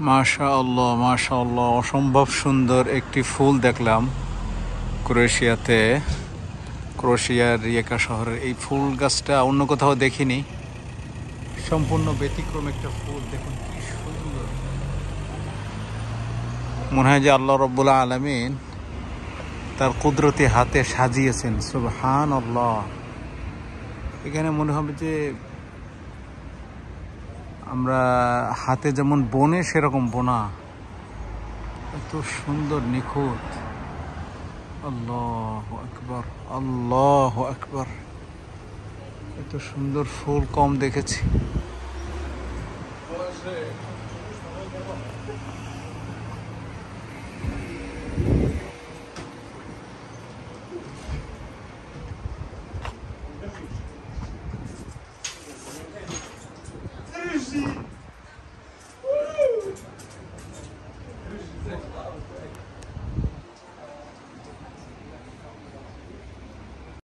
মাশাআল্লাহ মাশাআল্লাহ, অসম্ভব সুন্দর একটি ফুল দেখলাম ক্রোয়েশিয়াতে। ক্রোয়েশিয়ার রিয়েকা শহরের এই ফুল গাছটা অন্য কোথাও দেখিনি। সম্পূর্ণ ব্যতিক্রম একটা ফুল, দেখুন কি সুন্দর। মনে হয় যে আল্লাহ রাব্বুল আলামিন তার কুদরতি হাতে সাজিয়েছেন। সুবহানাল্লাহ। এখানে মনে হবে যে আমরা হাতে যেমন বনে সেরকম বোনা, এত সুন্দর নিখুঁত। আল্লাহু আকবার, আল্লাহু আকবার। এত সুন্দর ফুল কম দেখেছি।